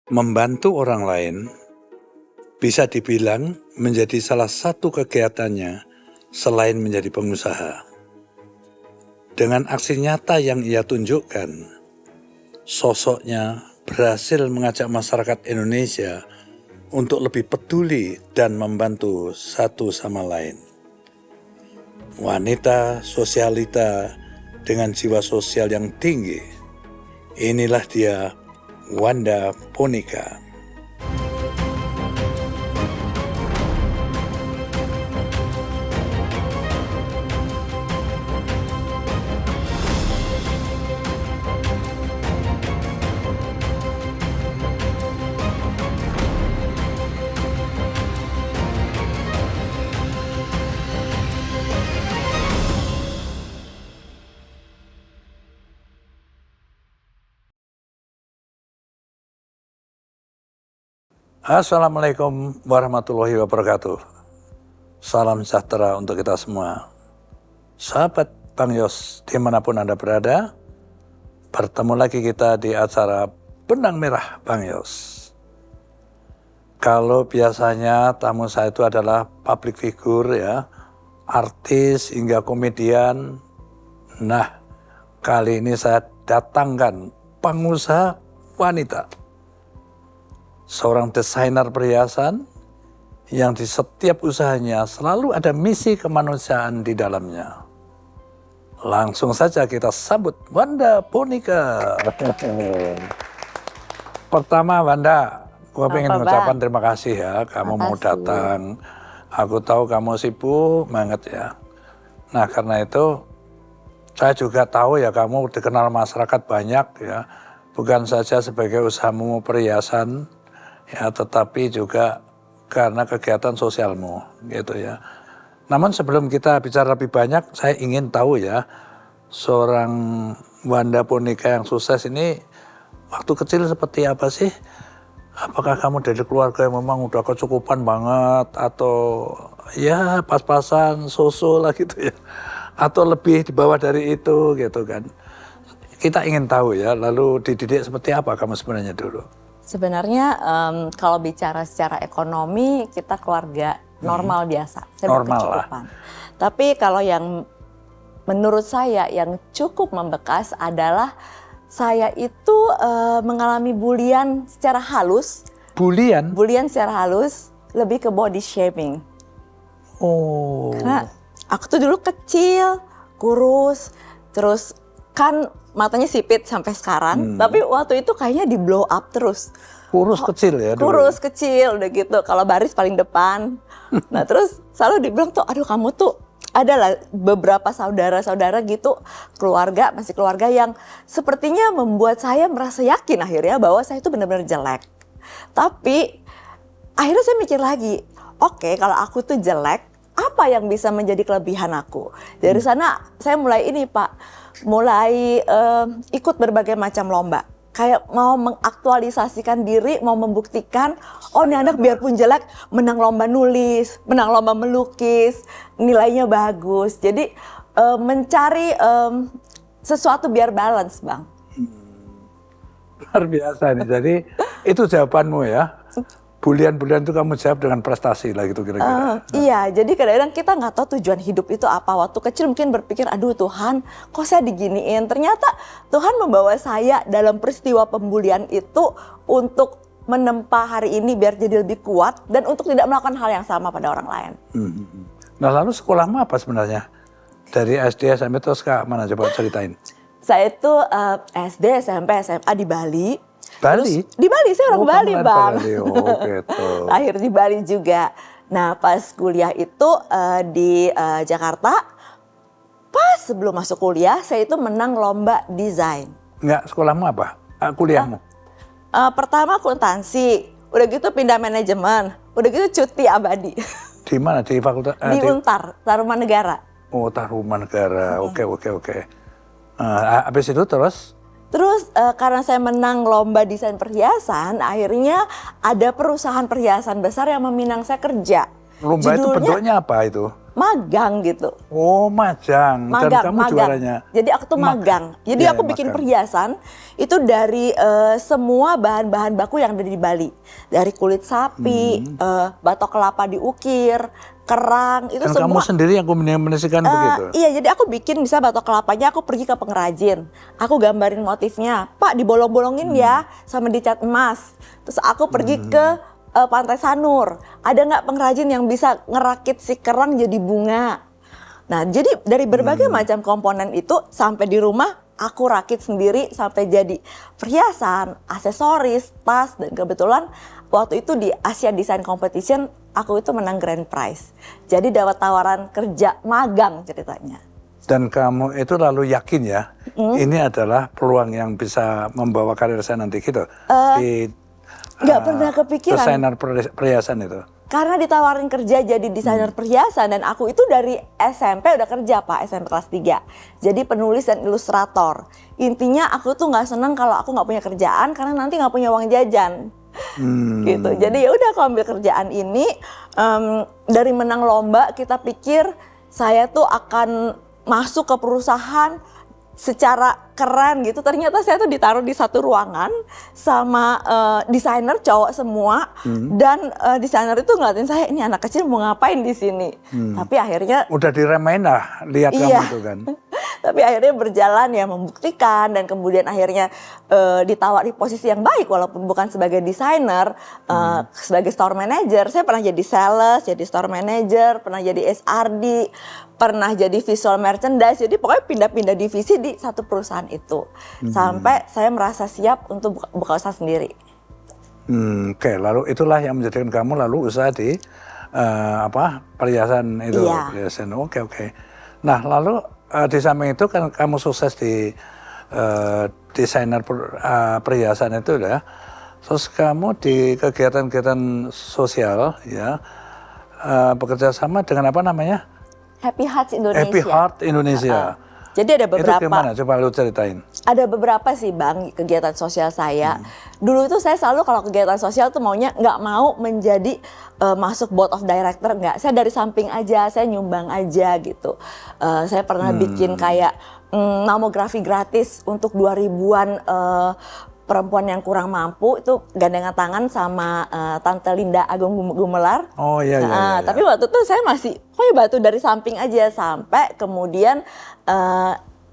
Membantu orang lain bisa dibilang menjadi salah satu kegiatannya selain menjadi pengusaha. Dengan aksi nyata yang ia tunjukkan, sosoknya berhasil mengajak masyarakat Indonesia untuk lebih peduli dan membantu satu sama lain. Wanita sosialita dengan jiwa sosial yang tinggi, inilah dia Wanda Ponika. Assalamualaikum warahmatullahi wabarakatuh. Salam sejahtera untuk kita semua. Sahabat Bang Yos, dimanapun Anda berada, bertemu lagi kita di acara Benang Merah Bang Yos. Kalau biasanya tamu saya itu adalah public figure ya, artis hingga komedian. Nah, kali ini saya datangkan pengusaha wanita. Seorang desainer perhiasan yang di setiap usahanya selalu ada misi kemanusiaan di dalamnya. Langsung saja kita sambut Wanda Ponika. Pertama Wanda, gue pengen mengucapkan terima kasih ya kamu mau datang. Aku tahu kamu sibuk banget ya. Nah karena itu saya juga tahu ya kamu dikenal masyarakat banyak ya. Bukan saja sebagai usahamu perhiasan, ya, tetapi juga karena kegiatan sosialmu, gitu ya. Namun sebelum kita bicara lebih banyak, saya ingin tahu ya, seorang Wanda Ponika yang sukses ini, waktu kecil seperti apa sih? Apakah kamu dari keluarga yang memang udah kecukupan banget, atau ya pas-pasan, so-so lah gitu ya, atau lebih di bawah dari itu gitu kan. Kita ingin tahu ya, lalu dididik seperti apa kamu sebenarnya dulu? Sebenarnya kalau bicara secara ekonomi kita keluarga normal biasa, saya berkecukupan. Tapi kalau yang menurut saya yang cukup membekas adalah saya itu mengalami bulian secara halus. Bulian? Bulian secara halus, lebih ke body shaming. Oh. Karena aku tuh dulu kecil, kurus, terus kan matanya sipit sampai sekarang, tapi waktu itu kayaknya di blow up terus. Kurus kecil ya dulu? Kurus kecil, udah gitu. Kalau baris paling depan. Nah terus selalu dibilang tuh, aduh kamu tuh, adalah beberapa saudara-saudara gitu, masih keluarga yang sepertinya membuat saya merasa yakin akhirnya bahwa saya itu benar-benar jelek. Tapi akhirnya saya mikir lagi, oke, kalau aku tuh jelek, apa yang bisa menjadi kelebihan aku? Dari sana saya mulai mulai ikut berbagai macam lomba. Kayak mau mengaktualisasikan diri, mau membuktikan, oh ini anak biarpun jelek, menang lomba nulis, menang lomba melukis, nilainya bagus. Jadi mencari sesuatu biar balance, Bang. Luar biasa nih, jadi itu jawabanmu ya? Bulian-bulian itu kamu jawab dengan prestasi lah gitu kira-kira. Iya, jadi kadang-kadang kita nggak tahu tujuan hidup itu apa. Waktu kecil mungkin berpikir, aduh Tuhan kok saya diginiin. Ternyata Tuhan membawa saya dalam peristiwa pembulian itu untuk menempa hari ini biar jadi lebih kuat. Dan untuk tidak melakukan hal yang sama pada orang lain. Nah lalu sekolahmu apa sebenarnya? Dari SD, SMP terus ke mana coba ceritain? Saya itu SD, SMP, SMA di Bali. Bali? Terus, di Bali, saya orang Bali Bang. Bali. Oh, gitu. Lahir di Bali juga. Nah pas kuliah itu di Jakarta, pas sebelum masuk kuliah saya itu menang lomba desain. Enggak, sekolahmu apa? Kuliahmu? Pertama akuntansi, udah gitu pindah manajemen, udah gitu cuti abadi. Di mana? Di fakultas? Di Untar, Tarumanegara. Oh, Tarumanegara. Oke. Habis itu terus? Terus karena saya menang lomba desain perhiasan, akhirnya ada perusahaan perhiasan besar yang meminang saya kerja. Lomba itu bentuknya apa itu? magang gitu. Oh, majang. Dan kamu juaranya? Jadi aku tuh magang. Jadi Ya, aku bikin magang. perhiasan itu dari semua bahan-bahan baku yang ada di Bali. Dari kulit sapi, batok kelapa diukir, kerang, itu Dan semua. kamu sendiri yang kombinasikan begitu? Iya, jadi aku bikin bisa batok kelapanya, aku pergi ke pengrajin. Aku gambarin motifnya. Pak, dibolong-bolongin ya sama dicat emas. Terus aku pergi ke Pantai Sanur. Ada nggak pengrajin yang bisa ngerakit si kerang jadi bunga? Nah, jadi dari berbagai macam komponen itu sampai di rumah aku rakit sendiri sampai jadi perhiasan, aksesoris, tas, dan kebetulan waktu itu di Asia Design Competition aku itu menang grand prize. Jadi dapat tawaran kerja magang ceritanya. Dan kamu itu lalu yakin ya, ini adalah peluang yang bisa membawa karir saya nanti gitu? Nggak pernah kepikiran. Desainer perhiasan itu? Karena ditawarin kerja jadi desainer perhiasan dan aku itu dari SMP udah kerja Pak, SMP kelas 3. Jadi penulis dan ilustrator. Intinya aku tuh nggak seneng kalau aku nggak punya kerjaan karena nanti nggak punya uang jajan. Gitu. Jadi ya udah aku ambil kerjaan ini, dari menang lomba kita pikir saya tuh akan masuk ke perusahaan secara keren gitu. Ternyata saya tuh ditaruh di satu ruangan sama desainer cowok semua dan desainer itu ngeliatin saya, ini anak kecil mau ngapain di sini. Tapi akhirnya udah diremehin lah lihat iya. kamu itu kan. Tapi akhirnya berjalan ya membuktikan dan kemudian akhirnya ditawar di posisi yang baik walaupun bukan sebagai desainer, sebagai store manager. Saya pernah jadi sales, jadi store manager, pernah jadi SRD, pernah jadi visual merchandise. Jadi pokoknya pindah-pindah divisi di satu perusahaan itu. Sampai saya merasa siap untuk buka usaha sendiri. Oke, lalu itulah yang menjadikan kamu lalu usaha di perhiasan itu. Iya. Perhiasan. Oke. Nah, lalu di samping itu kan kamu sukses di desainer perhiasan itu ya. Terus kamu di kegiatan-kegiatan sosial ya bekerja sama dengan apa namanya? Happy Hearts Indonesia. Happy Heart Indonesia. Jadi ada beberapa. Itu gimana? Coba lu ceritain. Ada beberapa sih Bang kegiatan sosial saya. Dulu itu saya selalu kalau kegiatan sosial tuh maunya nggak mau menjadi masuk board of director, nggak. Saya dari samping aja, saya nyumbang aja gitu. Saya pernah bikin kayak mamografi gratis untuk 2000-an perempuan yang kurang mampu, itu gandengan tangan sama Tante Linda Agung Gumelar. Oh iya. Tapi waktu itu saya masih batu dari samping aja sampai kemudian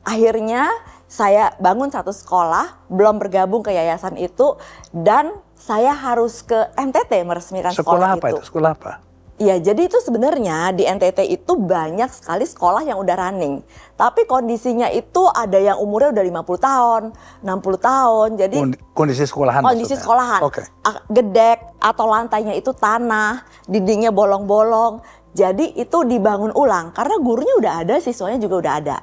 akhirnya saya bangun satu sekolah, belum bergabung ke yayasan itu, dan saya harus ke NTT meresmikan sekolah apa itu. Sekolah apa? Iya, jadi itu sebenarnya di NTT itu banyak sekali sekolah yang udah running. Tapi kondisinya itu ada yang umurnya udah 50 tahun, 60 tahun. Jadi kondisi sekolahan kondisi maksudnya? sekolahan. Oke. Gedek atau lantainya itu tanah, dindingnya bolong-bolong. Jadi itu dibangun ulang karena gurunya udah ada, siswanya juga udah ada.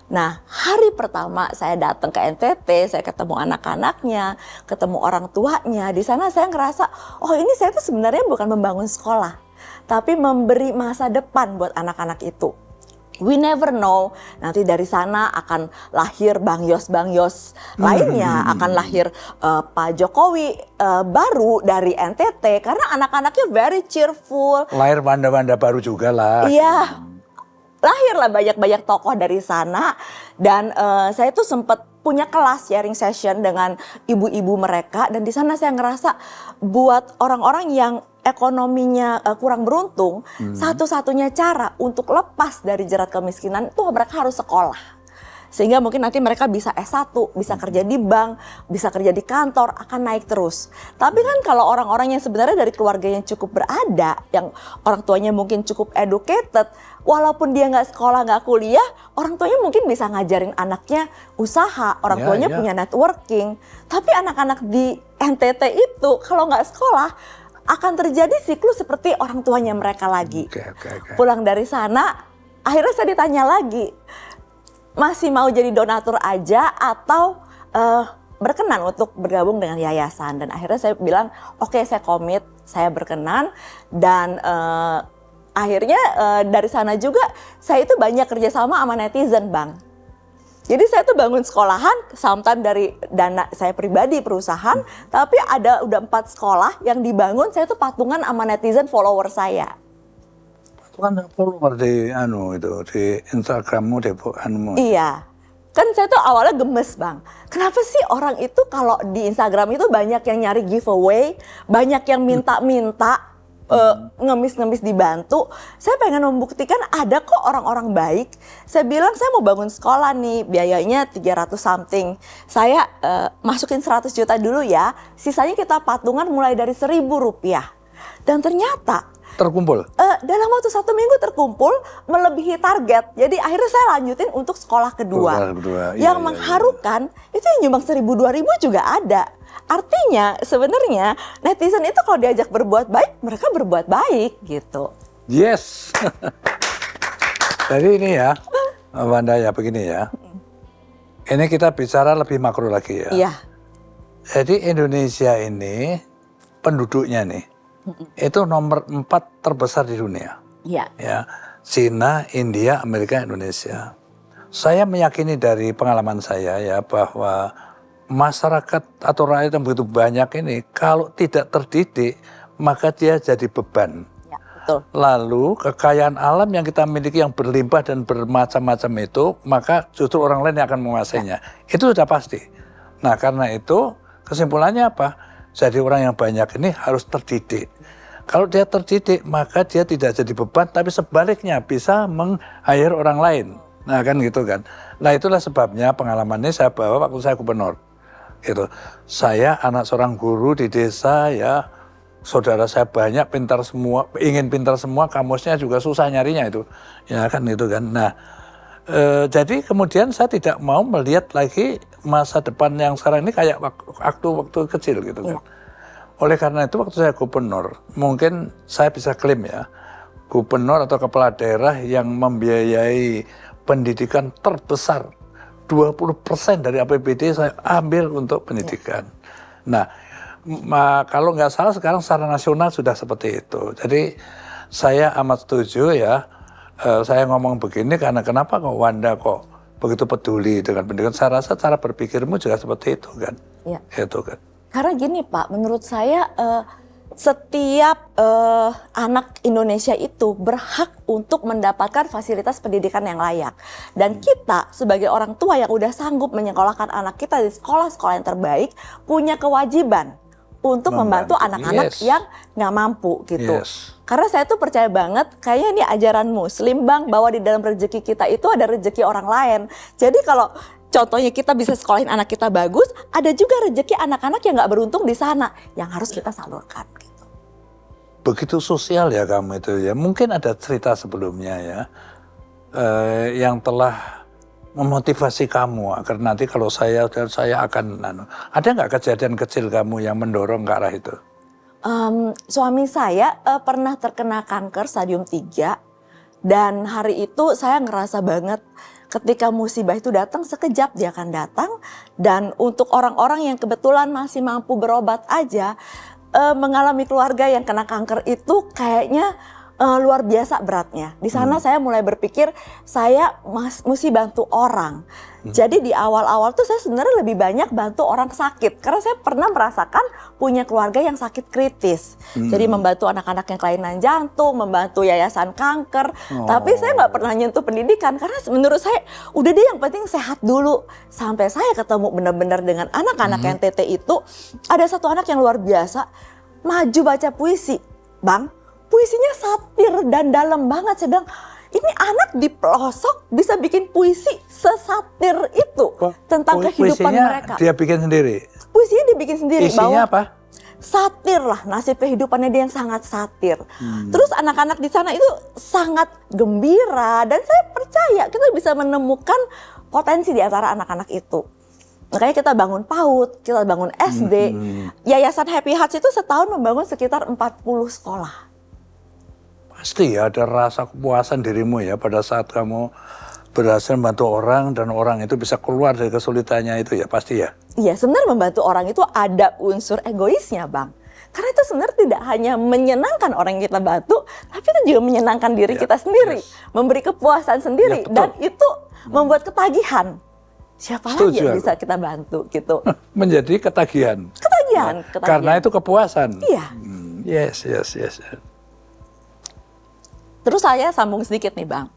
Nah, hari pertama saya datang ke NTT, saya ketemu anak-anaknya, ketemu orang tuanya. Di sana saya ngerasa, oh ini saya tuh sebenarnya bukan membangun sekolah, tapi memberi masa depan buat anak-anak itu. We never know, nanti dari sana akan lahir Bang Yos lainnya, akan lahir Pak Jokowi baru dari NTT, karena anak-anaknya very cheerful. Lahir banda-banda baru juga lah. Iya. Lahirlah banyak-banyak tokoh dari sana dan saya tuh sempat punya kelas sharing session dengan ibu-ibu mereka dan di sana saya ngerasa buat orang-orang yang ekonominya kurang beruntung, satu-satunya cara untuk lepas dari jerat kemiskinan itu mereka harus sekolah. Sehingga mungkin nanti mereka bisa S1, bisa kerja di bank, bisa kerja di kantor, akan naik terus. Tapi kan kalau orang-orang yang sebenarnya dari keluarga yang cukup berada, yang orang tuanya mungkin cukup educated, walaupun dia nggak sekolah, nggak kuliah, orang tuanya mungkin bisa ngajarin anaknya usaha, orang tuanya punya networking. Tapi anak-anak di NTT itu kalau nggak sekolah, akan terjadi siklus seperti orang tuanya mereka lagi. Pulang dari sana, akhirnya saya ditanya lagi, masih mau jadi donatur aja atau berkenan untuk bergabung dengan yayasan? Dan akhirnya saya bilang, oke, saya komit, saya berkenan. Dan akhirnya dari sana juga saya itu banyak kerjasama sama netizen Bang. Jadi saya tuh bangun sekolahan, sometimes dari dana saya pribadi perusahaan, tapi udah 4 sekolah yang dibangun, saya tuh patungan sama netizen follower saya. kan follower di di Instagrammu, di anumu. Iya. Kan saya tuh awalnya gemes Bang. Kenapa sih orang itu kalau di Instagram itu banyak yang nyari giveaway, banyak yang minta-minta, ngemis-ngemis dibantu. Saya pengen membuktikan ada kok orang-orang baik. Saya bilang saya mau bangun sekolah nih, biayanya 300 something. Saya masukin 100 juta dulu ya, sisanya kita patungan mulai dari 1.000 rupiah. Dan ternyata Terkumpul? dalam waktu 1 minggu terkumpul melebihi target. Jadi akhirnya saya lanjutin untuk sekolah kedua. Iya, Yang mengharukan itu yang nyumbang 1.000 2.000 juga ada. Artinya sebenarnya netizen itu kalau diajak berbuat baik, mereka berbuat baik gitu. Yes. Jadi ini ya, Wanda ya begini ya. Ini kita bicara lebih makro lagi ya. Iya. Jadi Indonesia ini penduduknya nih, itu nomor 4 terbesar di dunia. Iya. Ya, Cina, India, Amerika, Indonesia. Saya meyakini dari pengalaman saya ya bahwa masyarakat atau rakyat yang begitu banyak ini kalau tidak terdidik maka dia jadi beban. Ya, betul. Lalu kekayaan alam yang kita miliki yang berlimpah dan bermacam-macam itu maka justru orang lain yang akan menguasainya. Itu sudah pasti. Nah karena itu kesimpulannya apa? Jadi orang yang banyak ini harus terdidik. Kalau dia terdidik maka dia tidak jadi beban tapi sebaliknya bisa meng-hire orang lain. Nah kan gitu kan. Nah itulah sebabnya pengalaman ini saya bawa waktu saya gubernur. Gitu. Saya anak seorang guru di desa ya, saudara saya banyak pintar semua, ingin pintar semua, kamusnya juga susah nyarinya itu. Ya kan gitu kan. Nah jadi kemudian saya tidak mau melihat lagi masa depan yang sekarang ini kayak waktu kecil gitu kan. Oleh karena itu waktu saya gubernur, mungkin saya bisa klaim ya, gubernur atau kepala daerah yang membiayai pendidikan terbesar 20% dari APBD saya ambil untuk pendidikan. Nah, kalau nggak salah sekarang secara nasional sudah seperti itu. Jadi saya amat setuju ya, saya ngomong begini karena kenapa kok Wanda kok begitu peduli dengan pendidikan. Saya rasa cara berpikirmu juga seperti itu kan. Iya. Itu kan. Karena gini Pak, menurut saya setiap anak Indonesia itu berhak untuk mendapatkan fasilitas pendidikan yang layak. Dan kita sebagai orang tua yang udah sanggup menyekolahkan anak kita di sekolah-sekolah yang terbaik, punya kewajiban untuk membantu anak-anak yang nggak mampu gitu. Karena saya tuh percaya banget, kayaknya ini ajaran Muslim Bang, bahwa di dalam rezeki kita itu ada rezeki orang lain. Jadi kalau contohnya kita bisa sekolahin anak kita bagus, ada juga rezeki anak-anak yang nggak beruntung di sana yang harus kita salurkan. Begitu sosial ya kamu itu ya. Mungkin ada cerita sebelumnya ya yang telah memotivasi kamu agar nanti kalau saya akan ada nggak kejadian kecil kamu yang mendorong ke arah itu? Suami saya pernah terkena kanker stadium 3 dan hari itu saya ngerasa banget ketika musibah itu datang sekejap dia akan datang, dan untuk orang-orang yang kebetulan masih mampu berobat aja mengalami keluarga yang kena kanker itu kayaknya luar biasa beratnya. Di sana saya mulai berpikir saya mesti bantu orang. Jadi di awal-awal tuh saya sebenarnya lebih banyak bantu orang sakit karena saya pernah merasakan punya keluarga yang sakit kritis. Jadi membantu anak-anak yang kelainan jantung, membantu yayasan kanker. Tapi saya nggak pernah nyentuh pendidikan karena menurut saya udah deh yang penting sehat dulu. Sampai saya ketemu benar-benar dengan anak-anak yang TT itu, ada satu anak yang luar biasa maju baca puisi, Bang. Puisinya satir dan dalam banget. Saya bilang, ini anak di pelosok bisa bikin puisi sesatir itu tentang kehidupan mereka. Dia bikin sendiri? Puisinya dibikin sendiri. Isinya apa? Satir lah, nasib kehidupannya dia yang sangat satir. Terus anak-anak di sana itu sangat gembira. Dan saya percaya kita bisa menemukan potensi di antara anak-anak itu. Makanya kita bangun PAUD, kita bangun SD. Yayasan Happy Hearts itu setahun membangun sekitar 40 sekolah. Pasti ya ada rasa kepuasan dirimu ya pada saat kamu berhasil membantu orang dan orang itu bisa keluar dari kesulitannya itu ya pasti ya. Iya, sebenarnya membantu orang itu ada unsur egoisnya Bang. Karena itu sebenarnya tidak hanya menyenangkan orang yang kita bantu, tapi itu juga menyenangkan diri kita sendiri. Memberi kepuasan sendiri dan itu membuat ketagihan. Siapa lagi yang bisa kita bantu gitu. Menjadi ketagihan. Ketagihan. Karena itu kepuasan. Iya. Yes. Terus saya sambung sedikit nih Bang.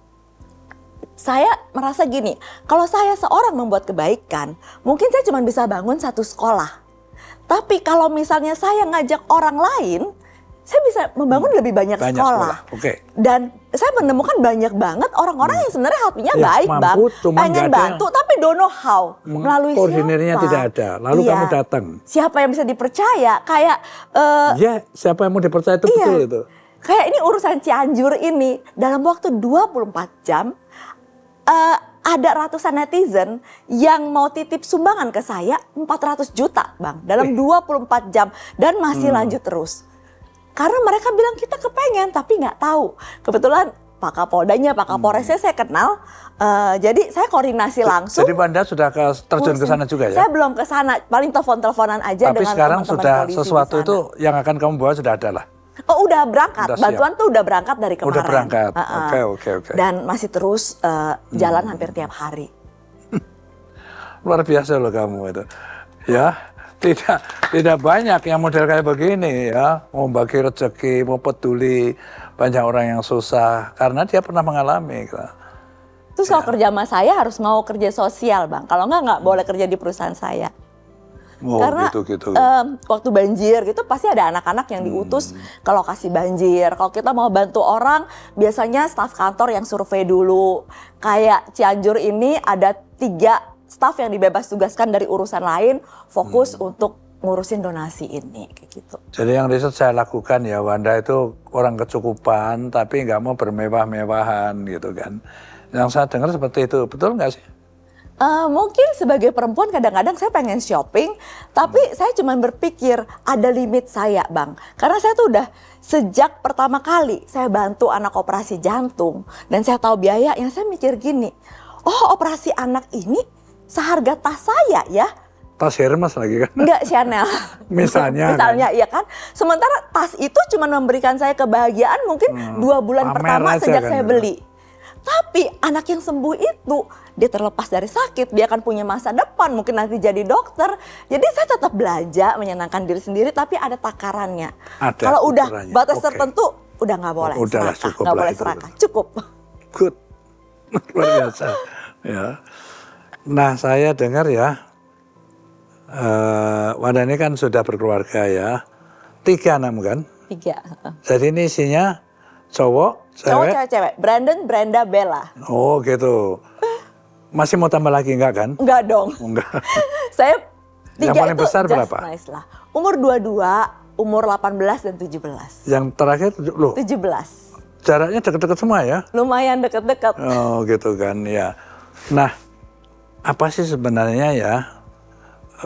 Saya merasa gini, kalau saya seorang membuat kebaikan, mungkin saya cuma bisa bangun satu sekolah. Tapi kalau misalnya saya ngajak orang lain, saya bisa membangun lebih banyak sekolah. Oke. Dan saya menemukan banyak banget orang-orang yang sebenarnya hatinya Ya, baik mampu, Bang. cuman Pengen nggak ada bantu tapi don't know how. Melalui koordinirnya siapa. tidak ada. Lalu Iya. kamu datang. Siapa yang bisa dipercaya? Kayak Ya, siapa yang mau dipercaya itu iya. betul itu. Kayak ini urusan Cianjur ini dalam waktu 24 jam ada ratusan netizen yang mau titip sumbangan ke saya 400 juta Bang dalam 24 jam dan masih lanjut terus. Karena mereka bilang kita kepengen tapi nggak tahu. Kebetulan Pak Kapoldanya, Pak Kapolresnya saya kenal. Jadi saya koordinasi langsung. Jadi Wanda sudah terjun ke sana juga ya? Saya belum ke sana, paling telepon-teleponan aja Tapi dengan sekarang teman-teman sudah polisi sesuatu di sana. itu yang akan kamu bawa sudah ada lah? Oh udah berangkat, Udah siap. bantuan tuh udah berangkat dari kemarin. Udah berangkat, oke. Dan masih terus jalan hampir tiap hari. Luar biasa loh kamu itu. Ya, tidak banyak yang model kayak begini ya. Mau bagi rezeki, mau peduli banyak orang yang susah. Karena dia pernah mengalami. Terus kalau kerja sama saya harus mau kerja sosial Bang. Kalau nggak boleh kerja di perusahaan saya. Oh, Karena gitu. waktu banjir gitu pasti ada anak-anak yang diutus ke lokasi banjir. Kalau kita mau bantu orang, biasanya staf kantor yang survei dulu. Kayak Cianjur ini ada 3 staf yang dibebas tugaskan dari urusan lain, fokus untuk ngurusin donasi ini, kayak gitu. Jadi yang riset saya lakukan ya, Wanda itu orang kecukupan tapi nggak mau bermewah-mewahan gitu kan. Yang saya dengar seperti itu, betul nggak sih? Mungkin sebagai perempuan kadang-kadang saya pengen shopping, tapi saya cuma berpikir ada limit saya Bang. Karena saya tuh udah sejak pertama kali saya bantu anak operasi jantung dan saya tahu biaya yang saya mikir gini, oh operasi anak ini seharga tas saya ya. Tas Hermes lagi kan? Enggak Chanel. Misalnya Iya kan. Sementara tas itu cuma memberikan saya kebahagiaan mungkin 2 bulan pamer pertama aja sejak kan saya gitu. beli. Tapi anak yang sembuh itu dia terlepas dari sakit, dia akan punya masa depan, mungkin nanti jadi dokter. Jadi saya tetap belanja menyenangkan diri sendiri tapi ada takarannya. Ada Kalau udah ukurannya, batas oke. tertentu udah nggak boleh Udahlah, serakah, cukup nggak lah boleh itu. serakah, cukup. Good. Luar biasa. Ya. Nah saya dengar ya, Wanda ini kan sudah berkeluarga ya. 3 anak kan? 3. Jadi ini isinya cowok, Cowok, cewek. cewek. Brandon, Brenda, Bella. Oh gitu. Masih mau tambah lagi enggak kan? Enggak dong. Enggak. Saya 3 Yang paling itu besar just berapa? nice lah. Umur 22, umur 18 dan 17. Yang terakhir, loh 17. jaraknya deket-deket semua ya? Lumayan deket-deket. Oh gitu kan ya. Nah apa sih sebenarnya ya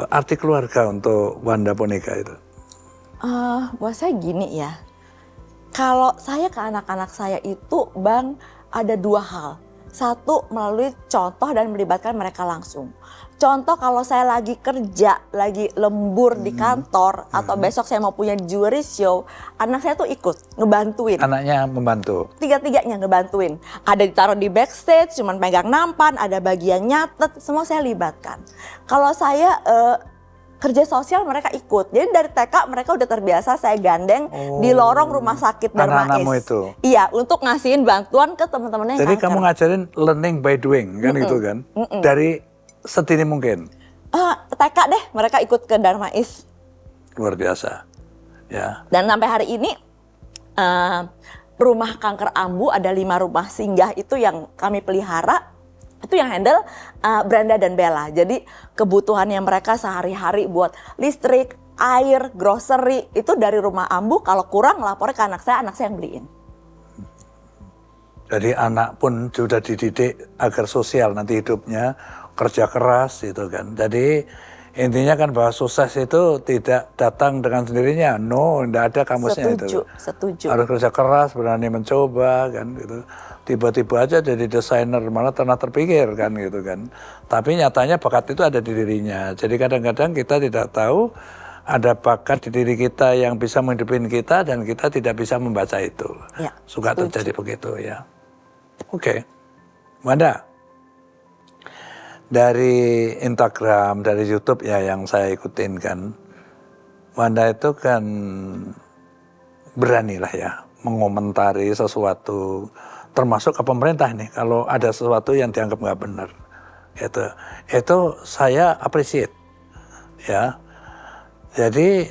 arti keluarga untuk Wanda Ponika itu? Buat saya gini ya. Kalau saya ke anak-anak saya itu Bang ada 2 hal. Satu melalui contoh dan melibatkan mereka langsung. Contoh kalau saya lagi kerja, lagi lembur di kantor atau besok saya mau punya jewelry show, anak saya tuh ikut ngebantuin. Anaknya membantu. 3-tiganya ngebantuin. Ada ditaruh di backstage, cuman pegang nampan, ada bagian nyatet, semua saya libatkan. Kalau saya kerja sosial mereka ikut. Jadi dari TK mereka udah terbiasa saya gandeng di lorong rumah sakit Darmais. Anak-anakmu itu? Iya, untuk ngasihin bantuan ke teman-temannya yang Jadi kanker. kamu ngajarin learning by doing kan gitu kan? Dari sedini mungkin. TK deh mereka ikut ke Darmais. Luar biasa. Ya. Dan sampai hari ini rumah kanker ambu ada 5 rumah singgah itu yang kami pelihara. Itu yang handle Brenda dan Bella. Jadi kebutuhannya mereka sehari-hari buat listrik, air, grocery itu dari rumah ambu. Kalau kurang lapornya ke anak saya yang beliin. Jadi anak pun sudah dididik agar sosial nanti hidupnya, kerja keras gitu kan. Jadi intinya kan bahwa sukses itu tidak datang dengan sendirinya. No, tidak ada kamusnya itu. Setuju. Harus kerja keras, berani mencoba kan gitu. Tiba-tiba aja jadi desainer, malah pernah terpikir kan gitu kan. Tapi nyatanya bakat itu ada di dirinya. Jadi kadang-kadang kita tidak tahu ada bakat di diri kita yang bisa menghidupin kita dan kita tidak bisa membaca itu. Ya, Suka setuju. terjadi begitu ya. Oke. Wanda, dari Instagram, dari YouTube ya yang saya ikutin kan, Wanda itu kan berani lah ya, mengomentari sesuatu, termasuk ke pemerintah nih, kalau ada sesuatu yang dianggap nggak benar, itu saya appreciate, ya. Jadi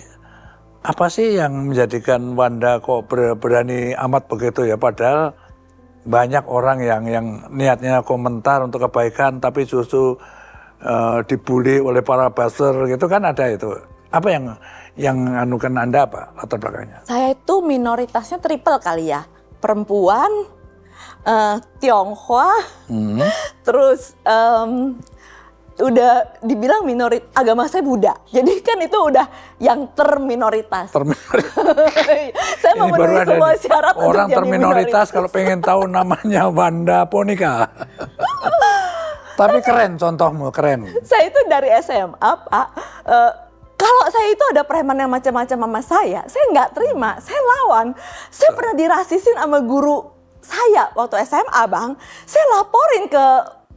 apa sih yang menjadikan Wanda kok berani amat begitu ya? Padahal banyak orang yang niatnya komentar untuk kebaikan, tapi justru dibully oleh para buzzer gitu kan, ada itu. Apa yang anukan Anda apa latar belakangnya? Saya itu minoritasnya triple kali ya. Perempuan, Tionghoa, terus udah dibilang agama saya Buddha. Jadi kan itu udah yang terminoritas. Saya Ini baru memenuhi ada semua nih, syarat orang untuk jadi terminoritas kalau pengen tahu namanya Wanda Ponika. Tapi keren, contohmu keren. Saya itu dari SMA, Pak. Kalau saya itu ada preman yang macam-macam sama saya nggak terima, saya lawan. Saya pernah dirasisin sama guru saya waktu SMA, Bang. Saya laporin ke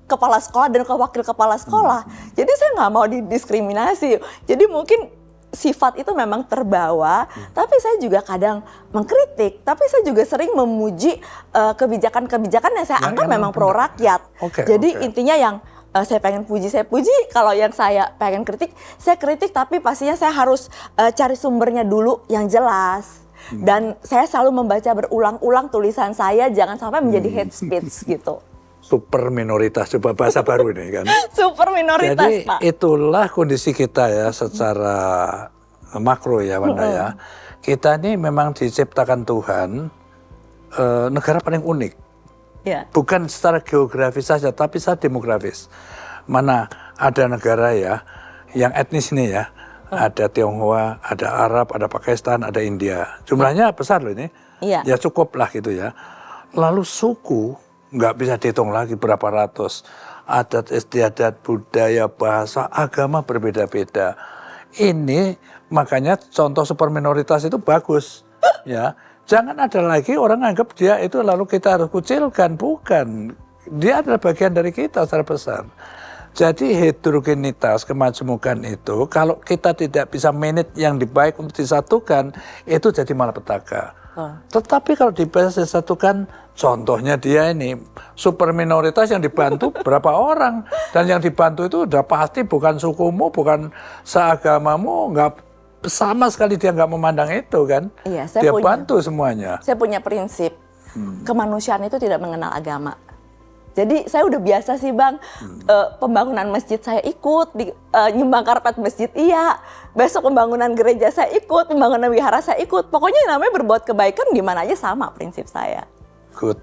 kepala sekolah dan ke wakil kepala sekolah. Jadi saya nggak mau didiskriminasi. Jadi mungkin sifat itu memang terbawa, tapi saya juga kadang mengkritik, tapi saya juga sering memuji kebijakan-kebijakan yang saya anggap memang pro rakyat. Jadi intinya yang saya pengen puji, saya puji. Kalau yang saya pengen kritik, saya kritik. Tapi pastinya saya harus cari sumbernya dulu yang jelas. Dan saya selalu membaca berulang-ulang tulisan saya, jangan sampai menjadi hate speech gitu. Super minoritas, coba bahasa baru ini kan. Super minoritas, Jadi, Pak. itulah kondisi kita ya secara makro ya Wanda ya. Kita ini memang diciptakan Tuhan negara paling unik. Ya. Bukan secara geografis saja, tapi secara demografis. Mana ada negara ya, yang etnis ini ya, ada Tionghoa, ada Arab, ada Pakistan, ada India. Jumlahnya besar loh ini. Iya. Ya cukup lah gitu ya. Lalu suku, nggak bisa dihitung lagi berapa ratus. Adat istiadat, budaya, bahasa, agama berbeda-beda. Ini makanya contoh super minoritas itu bagus. Ya. Jangan ada lagi orang anggap dia itu lalu kita harus kucilkan. Bukan. Dia adalah bagian dari kita secara besar. Jadi heterogenitas, kemajemukan itu kalau kita tidak bisa manage yang baik untuk disatukan, itu jadi malapetaka. Tetapi kalau bisa disatukan, contohnya dia ini super minoritas yang dibantu berapa orang. Dan yang dibantu itu udah pasti bukan sukumu, bukan seagamamu, nggak sama sekali dia nggak memandang itu kan. Iya, dia bantu semuanya. Saya punya prinsip, kemanusiaan itu tidak mengenal agama. Jadi saya udah biasa sih Bang, pembangunan masjid saya ikut, nyumbang karpet masjid iya, besok pembangunan gereja saya ikut, pembangunan wihara saya ikut. Pokoknya yang namanya berbuat kebaikan di mana aja sama prinsip saya. Good.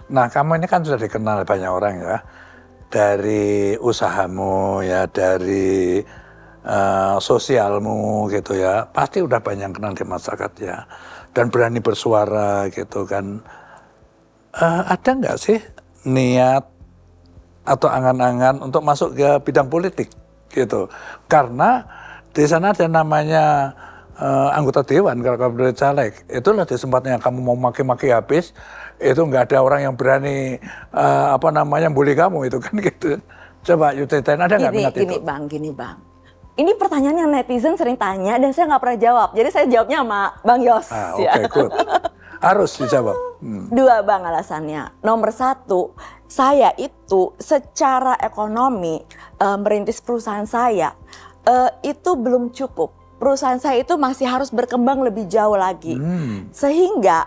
Nah kamu ini kan sudah dikenal banyak orang ya, dari usahamu ya, dari sosialmu gitu ya, pasti udah banyak yang kenal di masyarakat ya, dan berani bersuara gitu kan. Ada nggak sih niat atau angan-angan untuk masuk ke bidang politik gitu? Karena di sana ada namanya anggota dewan kalau kamu caleg, itulah di tempatnya kamu mau maki-maki habis, itu nggak ada orang yang berani bully kamu itu kan gitu. Coba you ceritain, ada nggak minat itu? Gini bang. Ini pertanyaan yang netizen sering tanya dan saya nggak pernah jawab. Jadi saya jawabnya sama Bang Yos. Oke, good. Harus dijawab. Dua Bang alasannya. Nomor satu, saya itu secara ekonomi merintis perusahaan saya itu belum cukup. Perusahaan saya itu masih harus berkembang lebih jauh lagi. Sehingga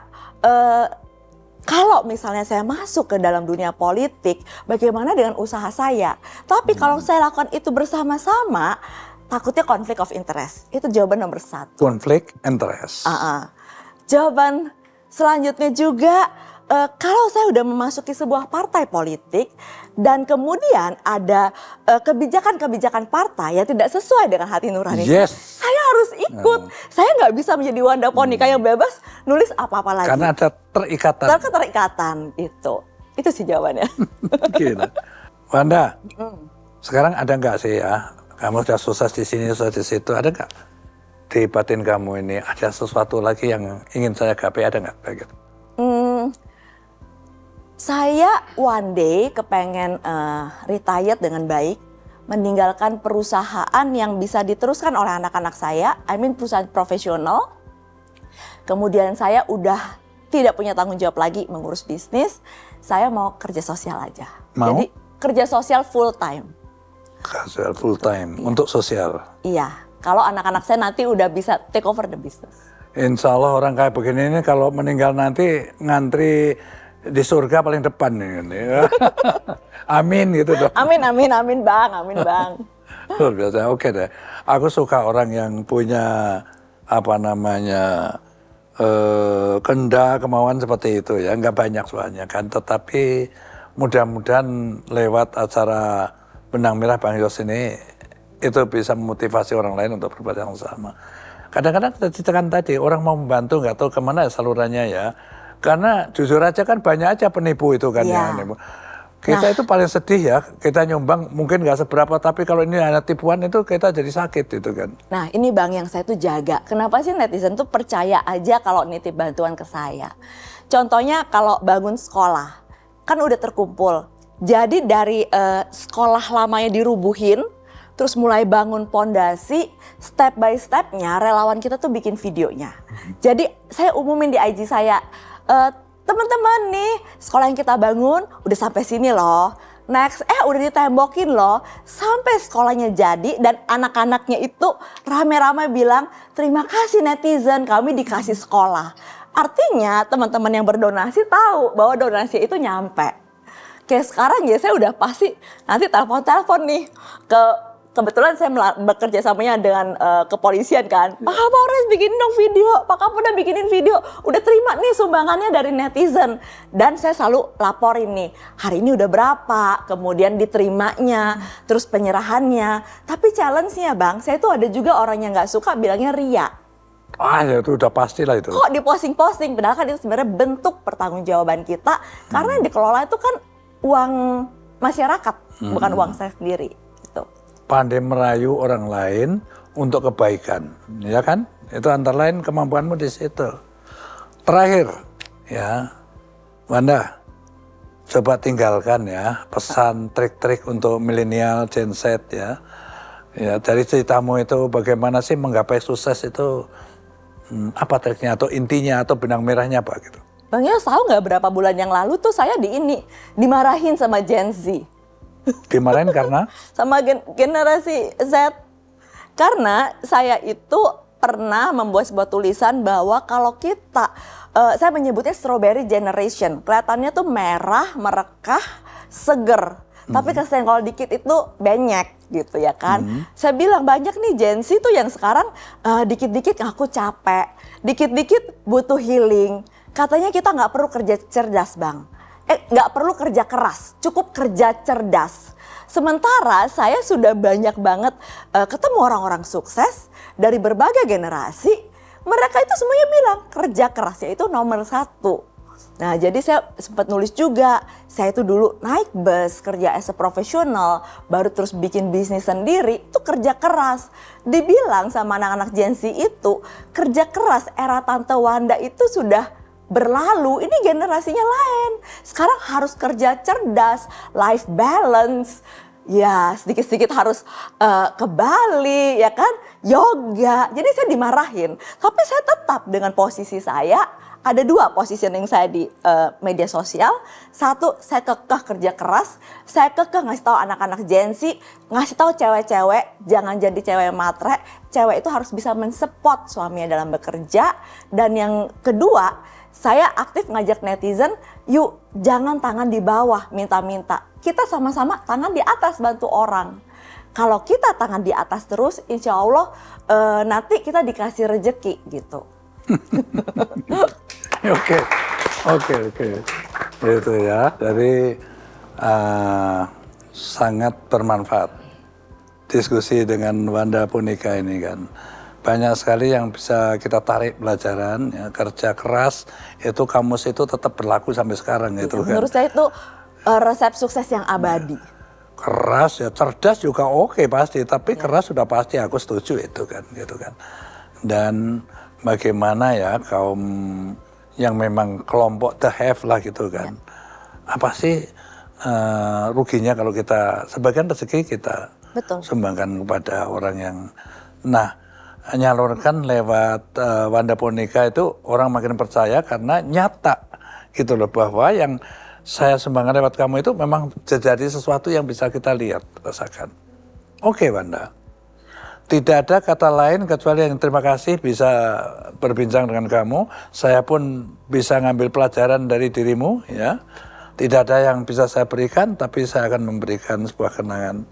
kalau misalnya saya masuk ke dalam dunia politik, bagaimana dengan usaha saya? Tapi kalau saya lakukan itu bersama-sama, takutnya konflik of interest. Itu jawaban nomor satu. Konflik interest. Jawaban selanjutnya juga, kalau saya udah memasuki sebuah partai politik dan kemudian ada kebijakan-kebijakan partai yang tidak sesuai dengan hati nurani saya harus ikut. Saya nggak bisa menjadi Wanda Ponika yang bebas nulis apa-apa lagi. Karena ada terikatan. Terikatan itu sih jawabannya. Gila. Wanda, sekarang ada nggak sih ya? Kamu sudah sukses di sini, sukses di situ, ada nggak di batin kamu ini ada sesuatu lagi yang ingin saya gapai, ada nggak kayak gitu? Saya one day kepengen retired dengan baik, meninggalkan perusahaan yang bisa diteruskan oleh anak-anak saya, perusahaan profesional, Kemudian saya udah tidak punya tanggung jawab lagi mengurus bisnis, saya mau kerja sosial aja. Mau? Jadi kerja sosial full time. Casual full time untuk sosial. Iya, kalau anak-anak saya nanti udah bisa take over the business. Insya Allah orang kayak begini ini kalau meninggal nanti ngantri di surga paling depan nih. Amin gitu dong. Amin, amin, amin Bang, amin Bang. Luar biasa, oke deh. Aku suka orang yang punya apa namanya kehendak, kemauan seperti itu ya. Nggak banyak soalnya kan, tetapi mudah-mudahan lewat acara Benang Merah Bang Yos ini itu bisa memotivasi orang lain untuk berbuat yang sama. Kadang-kadang ditekan tadi orang mau membantu nggak tahu kemana salurannya ya. Karena jujur aja kan banyak aja penipu itu kan ya. Kita itu paling sedih ya, kita nyumbang mungkin nggak seberapa, tapi kalau ini hanya tipuan itu kita jadi sakit itu kan. Nah ini Bang yang saya tuh jaga, kenapa sih netizen tuh percaya aja kalau nitip bantuan ke saya. Contohnya kalau bangun sekolah, kan udah terkumpul. Jadi dari sekolah lamanya dirubuhin, terus mulai bangun pondasi, step by stepnya relawan kita tuh bikin videonya. Jadi saya umumin di IG saya, teman-teman nih sekolah yang kita bangun udah sampai sini loh. Next, udah ditembokin loh sampai sekolahnya jadi dan anak-anaknya itu rame-rame bilang terima kasih netizen kami dikasih sekolah. Artinya teman-teman yang berdonasi tahu bahwa donasi itu nyampe. Kayak sekarang ya saya udah pasti nanti telepon nih kebetulan saya bekerja samanya dengan kepolisian kan. Pak Kapolres bikinin dong video, Pak Kapolda bikinin video. Udah terima nih sumbangannya dari netizen. Dan saya selalu laporin nih, hari ini udah berapa, kemudian diterimanya, terus penyerahannya. Tapi challenge-nya Bang, saya tuh ada juga orang yang gak suka bilangnya ria. Ah ya itu udah pastilah itu. Kok diposting-posting, padahal kan itu sebenarnya bentuk pertanggungjawaban kita. Karena yang dikelola itu kan uang masyarakat, bukan uang saya sendiri. Gitu. Pandai merayu orang lain untuk kebaikan, ya kan? Itu antara lain kemampuanmu di situ. Terakhir, ya, Wanda, coba tinggalkan ya pesan trik-trik untuk milenial Gen Z ya. Ya dari ceritamu itu bagaimana sih menggapai sukses itu, apa triknya atau intinya atau benang merahnya apa gitu? Bang Yos tahu nggak berapa bulan yang lalu tuh saya dimarahin sama Gen Z. Dimarahin karena? Sama generasi Z. Karena saya itu pernah membuat sebuah tulisan bahwa kalau kita, saya menyebutnya strawberry generation. Kelihatannya tuh merah, merekah, seger. Tapi kesenggol dikit itu benyek gitu ya kan. Saya bilang banyak nih Gen Z tuh yang sekarang dikit-dikit ngaku capek. Dikit-dikit butuh healing. Katanya kita nggak perlu kerja cerdas Bang. Nggak perlu kerja keras, cukup kerja cerdas. Sementara saya sudah banyak banget ketemu orang-orang sukses dari berbagai generasi. Mereka itu semuanya bilang kerja kerasnya itu nomor 1. Nah jadi saya sempat nulis juga, saya itu dulu naik bus, kerja as a profesional, baru terus bikin bisnis sendiri, itu kerja keras. Dibilang sama anak-anak Gen Z itu, kerja keras era Tante Wanda itu sudah berlalu, ini generasinya lain. Sekarang harus kerja cerdas, life balance. Ya sedikit-sedikit harus ke Bali ya kan, yoga. Jadi saya dimarahin. Tapi saya tetap dengan posisi saya. Ada 2 positioning saya di media sosial. 1, saya kekeh kerja keras. Saya kekeh ngasih tahu anak-anak Gen Z, ngasih tahu cewek-cewek, jangan jadi cewek matre. Cewek itu harus bisa mensupport suaminya dalam bekerja. Dan yang kedua, saya aktif ngajak netizen, yuk jangan tangan di bawah minta-minta. Kita sama-sama tangan di atas bantu orang. Kalau kita tangan di atas terus, insya Allah nanti kita dikasih rejeki gitu. Oke. Itu ya, jadi sangat bermanfaat diskusi dengan Wanda Punika ini kan. Banyak sekali yang bisa kita tarik pelajaran, ya, kerja keras itu kamus itu tetap berlaku sampai sekarang gitu kan. Menurut saya itu resep sukses yang abadi. Keras ya, cerdas juga oke pasti, tapi keras sudah pasti aku setuju itu kan gitu kan. Dan bagaimana ya kaum yang memang kelompok the have lah gitu kan. Apa sih ruginya kalau kita sebagian rezeki kita Betul. sumbangkan kepada orang yang, nah nyalurkan lewat Wanda Bonika itu orang makin percaya karena nyata gitu loh, bahwa yang saya sumbangkan lewat kamu itu memang terjadi sesuatu yang bisa kita lihat, rasakan. Oke Wanda, tidak ada kata lain kecuali yang terima kasih bisa berbincang dengan kamu. Saya pun bisa ngambil pelajaran dari dirimu ya. Tidak ada yang bisa saya berikan, tapi saya akan memberikan sebuah kenangan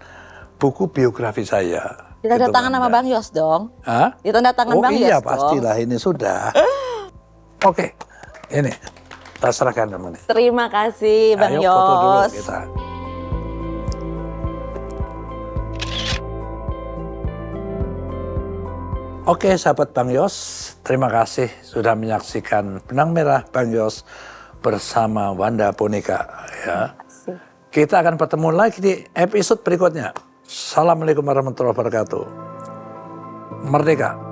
buku biografi saya. Ditanda Gitu, tangan sama Wanda. Bang Yos dong. Hah? Ditanda tangan Oh Bang iya Yos dong. pastilah, ini sudah. Oke, ini kita serahkan dulu nih. Terima kasih Bang Ayo foto dulu Yos. kita. Oke sahabat Bang Yos, terima kasih sudah menyaksikan Benang Merah Bang Yos bersama Wanda Bonika ya. Kita akan bertemu lagi di episode berikutnya. Assalamualaikum warahmatullahi wabarakatuh. Merdeka.